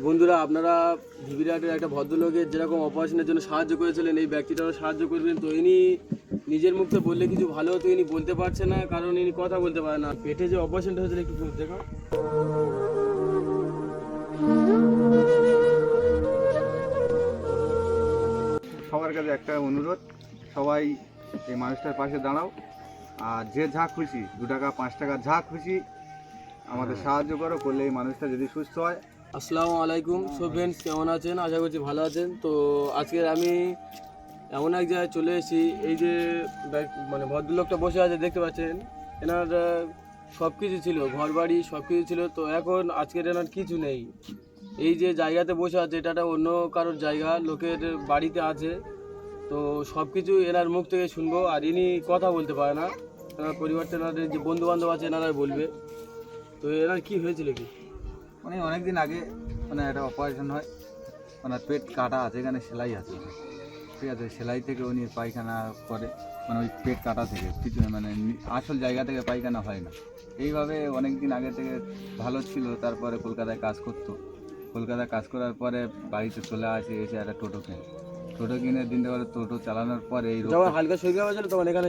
বন্ধুরা, আপনারা ভিভিরাটের একটা ভদ্রলোকের যেরকম অপারেশনের জন্য সাহায্য করেছিলেন, এই ব্যক্তিটারও সাহায্য করবেন। তো ইনি নিজের মুখে বললে কিছু ভালো হতো, ইনি বলতে পারছে না, কারণ ইনি কথা বলতে পারে না। পেটে যে অপারেশনটা হয়েছিল একটু দেখো। সবার কাছে একটা অনুরোধ, সবাই এই মানুষটার পাশে দাঁড়াও, আর যে যা খুশি 2 টাকা 5 টাকা যা খুশি আমাদের সাহায্য করলে এই মানুষটা যদি সুস্থ হয়। আসসালামু আলাইকুম। সো ফ্রেন্ডস, কেমন আছেন? আশা করছি ভালো আছেন। তো আজকে আমি এমন এক জায়গায় চলে এসেছি। এই যে মানে ভদ্রলোকটা বসে আছে দেখতে পাচ্ছেন, এনার সব কিছু ছিল, ঘর বাড়ি সব কিছু ছিল। তো এখন আজকের এনার কিছু নেই। এই যে জায়গাতে বসে আছে, এটা একটা অন্য কারোর জায়গা, লোকের বাড়িতে আছে। তো সব কিছু এনার মুখ থেকে শুনবো। আর ইনি কথা বলতে পারে না, এনার পরিবারটা, এনাদের যে বন্ধু বান্ধব আছে এনারাই বলবে। তো এনার কি হয়েছিল কি? মানে অনেকদিন আগে একটা অপারেশন হয়, ওনার পেট কাটা আছে, এখানে সেলাই আছে, ঠিক আছে। সেলাই থেকে উনি পায়খানা করে, ওই পেট কাটা থেকে কিছু আসল জায়গা থেকে পায়খানা হয় না। এইভাবে অনেক দিন আগে থেকে ভালো ছিল। তারপরে কলকাতায় কাজ করতো। কলকাতায় কাজ করার পরে বাড়িতে চলে এসে একটা টোটো কিনে দিন করে টোটো চালানোর পরে এই হালকা শরীর হয়েছিল তখন এখানে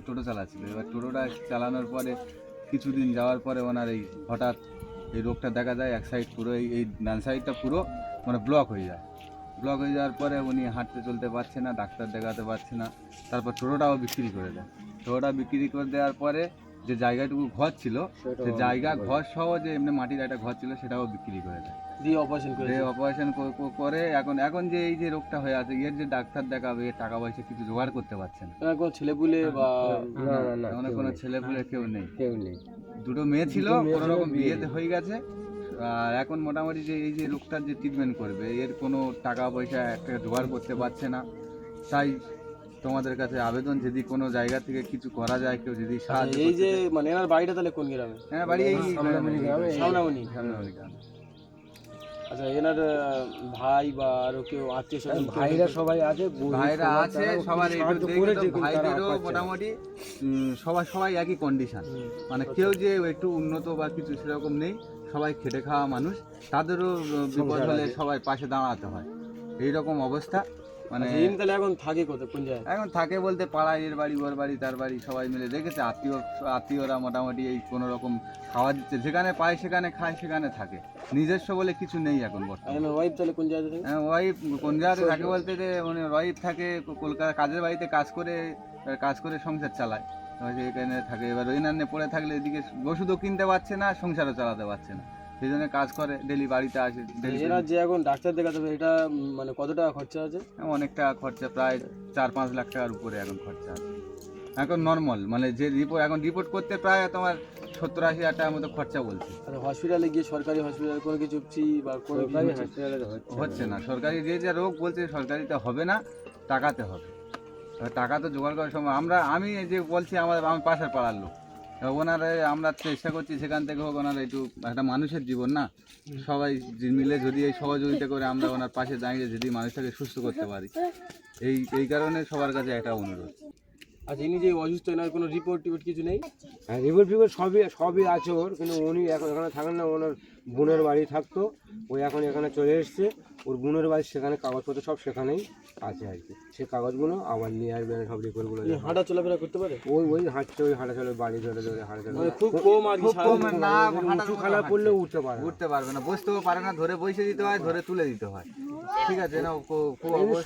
টোটো চালাচ্ছিল। এবার টোটোটা চালানোর পরে কিছুদিন যাওয়ার পরে ওনার এই হঠাৎ এই রোগটা দেখা যায়। এক সাইড পুরো এই ডান সাইডটা পুরো ব্লক হয়ে যায়। ব্লক হয়ে যাওয়ার পরে উনি হাঁটতে চলতে পারছে না, ডাক্তার দেখাতে পারছে না। তারপর টোটোটাও বিক্রি করে দেয়। টোটোটা বিক্রি করে দেওয়ার পরে যে জায়গাটুকু ঘর ছিল, সে জায়গা ঘর সহ যে এমনি মাটির একটা ঘর ছিল, সেটাও বিক্রি করে দেয়। দিয়ে অপারেশন করে এখন যে এই যে রোগটা হয়ে আছে, এর যে ডাক্তার দেখাবে, এর টাকা পয়সা কিছু জোগাড় করতে পারছে না। কোনো ছেলেপুলে বা কোনো ছেলেপুলে কেউ নেই। দুটো মেয়ে ছিল, কোনো রকম বিয়েতে হয়ে গেছে। আর এখন মোটামুটি যে এই যে রোগটার যে ট্রিটমেন্ট করবে, এর কোনো টাকা পয়সা একটা জোগাড় করতে পারছে না। তাই তোমাদের কাছে আবেদন, যদি কোনো জায়গা থেকে কিছু করা যায়, কেউ যদি সাহায্য। এই যে এনার বাড়িটা তাহলে কোন গ্রামে? হ্যাঁ, বাড়ি এই সামনামণি গ্রামে। আচ্ছা, এনার ভাই বা আরো কেউ আত্মীয় স্বজন? ভাইরা সবাই আছে, ভাইরা আছে সবার। ভাইদেরও মোটামুটি সবাই একই কন্ডিশন, কেউ যে একটু উন্নত বা কিছু সেরকম নেই। সবাই খেটে খাওয়া মানুষ, তাদেরও বিপদ হলে সবাই পাশে দাঁড়াতে হয়। এইরকম অবস্থা। তাহলে এখন থাকে কোথায়, কোন জায়গায়? এখন থাকে বলতে পাড়ায়, এর বাড়ি ওর বাড়ি তার বাড়ি সবাই মিলে দেখেছে। আত্মীয়রা মোটামুটি এই কোনো রকম খাওয়া দিচ্ছে, যেখানে পায় সেখানে খায়, সেখানে থাকে। নিজস্ব বলে কিছু নেই এখন বর্তমানে। ওয়াইফ তাহলে কোন জায়গায় থাকে? ওয়াইফ কোন জায়গাতে থাকে বলতে যে ওয়াইফ থাকে কলকাতা, কাজের বাড়িতে কাজ করে সংসার চালায়, এখানে থাকে। এবার ওই নান্নে পড়ে থাকলে এদিকে ওষুধও কিনতে পারছে না, সংসারও চালাতে পারছে না। সেই জন্য কাজ করে, ডেলি বাড়িতে আসে। এরা যে এখন ডাক্তার দেখাতে হবে, এটা কত টাকা খরচা আছে? অনেক টাকা খরচা, প্রায় 4-5 লাখ টাকার উপরে এখন খরচা আছে। এখন নর্মাল যে রিপোর্ট করতে প্রায় তোমার 70-80 হাজার টাকার মতো খরচা বলছে। হসপিটালে গিয়ে, সরকারি হসপিটালে কোনো কিছু বা হচ্ছে না। সরকারি যে রোগ বলছে, সরকারিতে হবে না, টাকাতে হবে। টাকা তো জোগাড় করার সময় আমি যে বলছি, আমার পাশের পাড়ার লোক, ওনারা আমরা চেষ্টা করছি সেখান থেকে হোক। ওনারা একটু একটা মানুষের জীবন না, সবাই মিলে যদি এই সহযোগিতা করে আমরা ওনার পাশে দাঁড়িয়ে যদি মানুষটাকে সুস্থ করতে পারি, এই কারণে সবার কাছে একটা অনুরোধ। আচ্ছা, ইনি যে অসুস্থ, এনার কোনো রিপোর্ট কিছু নেই? হ্যাঁ, রিপোর্ট সবই আছে ওর, কিন্তু উনি এখন এখানে থাকেন না। ওনার বোনের বাড়ি থাকতো, ওই এখন এখানে চলে এসছে। ওর বোনের বাড়ি, সেখানে কাগজপত্র সব সেখানেই আছে আর কি। সে কাগজগুলো আবার নিয়ে আসবে, সব রিপোর্টগুলো। হাঁটা চলাফেরা করতে পারে? ওই হাঁটছে, ওই হাঁটা চলে, বাড়ি ধরে হাঁটা চলে। খুব কম আর না, উঁচু খালা করলে উঠতে পারবে না, বসতেও পারে না, ধরে বসে দিতে হয়, ধরে তুলে দিতে হয়, ঠিক আছে না।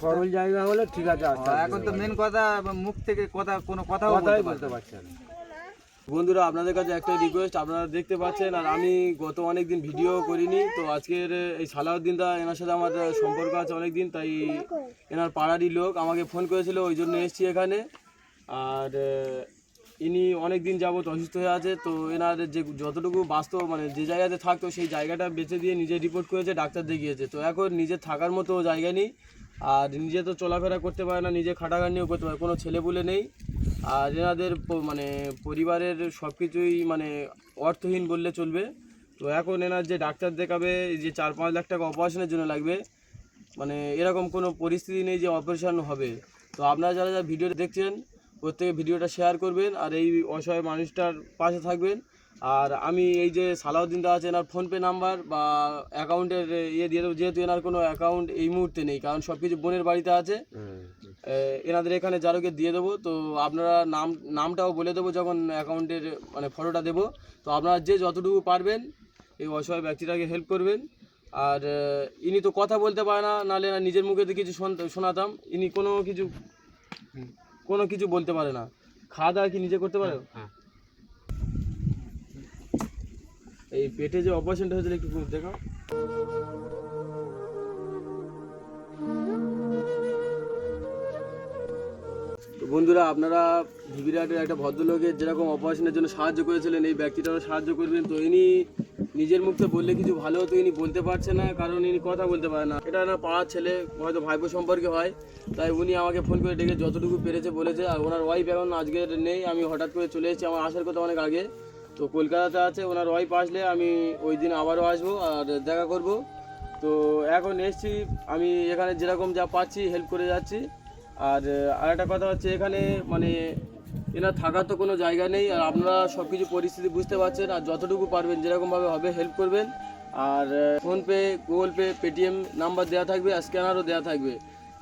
সরল জায়গা হলে ঠিক আছে। এখন তো মেন কথা, মুখ থেকে কোনো কথাও বলতে পারছে না। বন্ধুরা, আপনাদের কাছে একটা রিকোয়েস্ট, আপনারা দেখতে পাচ্ছেন, আর আমি গত অনেক দিন ভিডিও করিনি। তো আজকের এই সালাউদ্দিনদা, এনার সাথে আমার সম্পর্ক আছে অনেক দিন, তাই এনার পাড়ারই লোক আমাকে ফোন করেছিল, ওই জন্য এসেছি এখানে। আর ইনি অনেক দিন যাবত অসুস্থ হয়ে আছে। তো এনার যে যতটুকু বাস্তব যে জায়গাতে থাকতো, সেই জায়গাটা বেঁচে দিয়ে নিজে রিপোর্ট করেছে, ডাক্তার দেখিয়েছে। তো এখন নিজে থাকার মতো জায়গা নেই, আর নিজে তো চলাফেরা করতে পারে না, নিজে খাটাখাটনিও করতে পারে, কোনো ছেলেপুলে নেই। আর এনাদের পরিবারের সব কিছুই অর্থহীন বললে চলবে। তো এখন এনার যে ডাক্তার দেখাবে, যে 4-5 লাখ টাকা অপারেশনের জন্য লাগবে, এরকম কোনো পরিস্থিতি নেই যে অপারেশন হবে। তো আপনারা যারা ভিডিওটা দেখছেন, প্রত্যেকে ভিডিওটা শেয়ার করবেন, আর এই অসহায় মানুষটার পাশে থাকবেন। আর আমি এই যে সালাউদ্দিন দা আছে এনার ফোনপে নাম্বার বা অ্যাকাউন্টের ইয়ে দিয়ে দেবো, যেহেতু এনার কোনো অ্যাকাউন্ট এই মুহূর্তে নেই, কারণ সব কিছু বোনের বাড়িতে আছে। এনাদের এখানে জারকে দিয়ে দেবো। তো আপনারা নামটাও বলে দেবো যখন অ্যাকাউন্টের মানে ফটোটা দেবো। তো আপনারা যে যতটুকু পারবেন এই অসহায় ব্যক্তিটাকে হেল্প করবেন। আর ইনি তো কথা বলতে পারে না, নাহলে না নিজের মুখে কিছু শোনাতাম। ইনি কোনো কিছু বলতে পারে না। খাওয়া দাওয়া কি নিজে করতে পারে? এই পেটে যে অপারেশনটা হয়েছিল একটু দেখো। তো বন্ধুরা, আপনারা ভিভিরাটের একটা ভদ্রলোকের যেরকম অপারেশনের জন্য সাহায্য করেছিলেন, এই ব্যক্তিটারও সাহায্য করবেন। তো ইনি নিজের মুখ থেকে বললে কিছু ভালো হতো, ইনি বলতে পারছে না, কারণ ইনি কথা বলতে পারে না। এটা না পাড়ার ছেলে, হয়তো ভাইপো সম্পর্কে হয়, তাই উনি আমাকে ফোন করে ডেকে যতটুকু পেরেছে বলেছে। আর ওনার ওয়াইফ এখন আজকে নেই, আমি হঠাৎ করে চলে এসেছি, আমার আসার কথা অনেক আগে। তো কলকাতাতে আছে, ওনার ওয়াইফ আসলে আমি ওই দিন আবারও আসবো আর দেখা করব। তো এখন এসেছি, আমি এখানে যেরকম যা পাচ্ছি হেল্প করে যাচ্ছি। আর আরেকটা কথা হচ্ছে, এখানে মানে এনার থাকার তো কোনো জায়গা নেই। আর আপনারা সব কিছু পরিস্থিতি বুঝতে পারছেন, আর যতটুকু পারবেন যেরকমভাবে হবে হেল্প করবেন। আর PhonePe, Google Pay, Paytm number দেওয়া থাকবে, আর স্ক্যানারও দেওয়া থাকবে।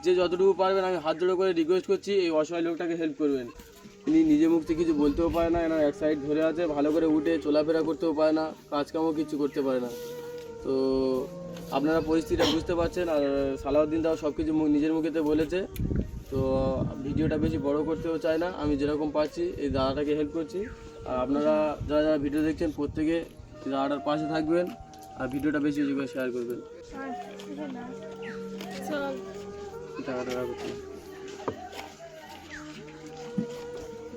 যে যতটুকু পারবেন আমি হাত জোড়ো করে রিকোয়েস্ট করছি এই অসহায় লোকটাকে হেল্প করবেন। ইনি নিজে মুখ থেকে কিছু বলতেও পারে না, এনার এক সাইড ধরে আছে, ভালো করে উঠে চলাফেরা করতেও পারে না, কাজকামও কিছু করতে পারে না। তো আপনারা পরিস্থিতিটা বুঝতে পারছেন। আর সালাউদ্দিন দাও সব কিছু নিজের মুখেতে বলেছে। তো ভিডিওটা বেশি বড় করতেও চাই না, আমি যেরকম পাচ্ছি এই দাদাটাকে হেল্প করছি। আর আপনারা যারা যারা ভিডিও দেখছেন প্রত্যেকে দাদাটার পাশে থাকবেন আর ভিডিওটা বেশি বেশি করে শেয়ার করবেন। টাকাটা রাখছি,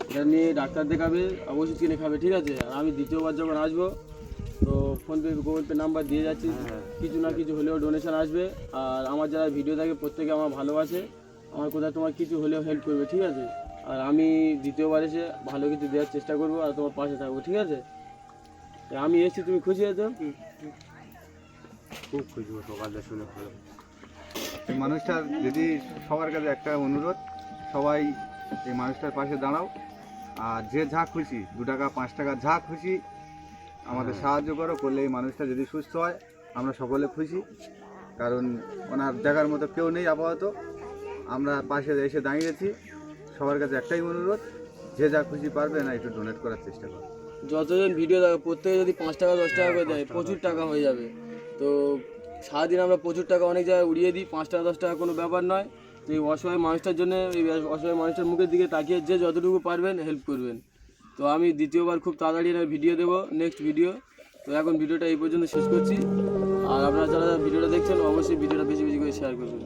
এটা নিয়ে ডাক্তার দেখাবে, ওষুধ কিনে খাবে, ঠিক আছে? আর আমি দ্বিতীয়বার যখন আসবো তো ফোনপে, গুগল পে নাম্বার দিয়ে যাচ্ছি, কিছু না কিছু হলেও ডোনেশন আসবে। আর আমার যারা ভিডিও দেখে প্রত্যেকে আমার ভালোবাসে, আমার কোথায় তোমার কিছু হলেও হেল্প করবে, ঠিক আছে? আর আমি দ্বিতীয়বার এসে ভালো কিছু দেওয়ার চেষ্টা করবো আর তোমার পাশে থাকবো, ঠিক আছে? আমি এসেছি, তুমি খুশি আছো? খুব খুশি, সকালটা শুনে ভালো। এই মানুষটার যদি সবার কাছে একটা অনুরোধ, সবাই এই মানুষটার পাশে দাঁড়াও। আর যে যা খুশি, 2 টাকা 5 টাকা যা খুশি আমাদের সাহায্য করলে এই মানুষটা যদি সুস্থ হয় আমরা সকলে খুশি। কারণ ওনার দেখার মতো কেউ নেই আপাতত, আমরা পাশে এসে দাঁড়িয়েছি। সবার কাছে একটাই অনুরোধ, যে যা খুশি পারবে না একটু ডোনেট করার চেষ্টা করো। যতজন ভিডিও দেখে প্রত্যেকে যদি 5 টাকা 10 টাকা করে দেয় প্রচুর টাকা হয়ে যাবে। তো সারাদিন আমরা প্রচুর টাকা অনেক জায়গায় উড়িয়ে দিই, 5 টাকা 10 টাকা কোনো ব্যাপার নয়। তো এই অসহায় মানুষটার জন্য, এই অসহায় মানুষটার মুখের দিকে তাকিয়ে যে যতটুকু পারবেন হেল্প করবেন। তো আমি দ্বিতীয়বার খুব তাড়াতাড়ি ভিডিও দেবো, নেক্সট ভিডিও। তো এখন ভিডিওটা এই পর্যন্ত শেষ করছি। আর আপনারা যারা ভিডিওটা দেখছেন অবশ্যই ভিডিওটা বেশি বেশি করে শেয়ার করবেন।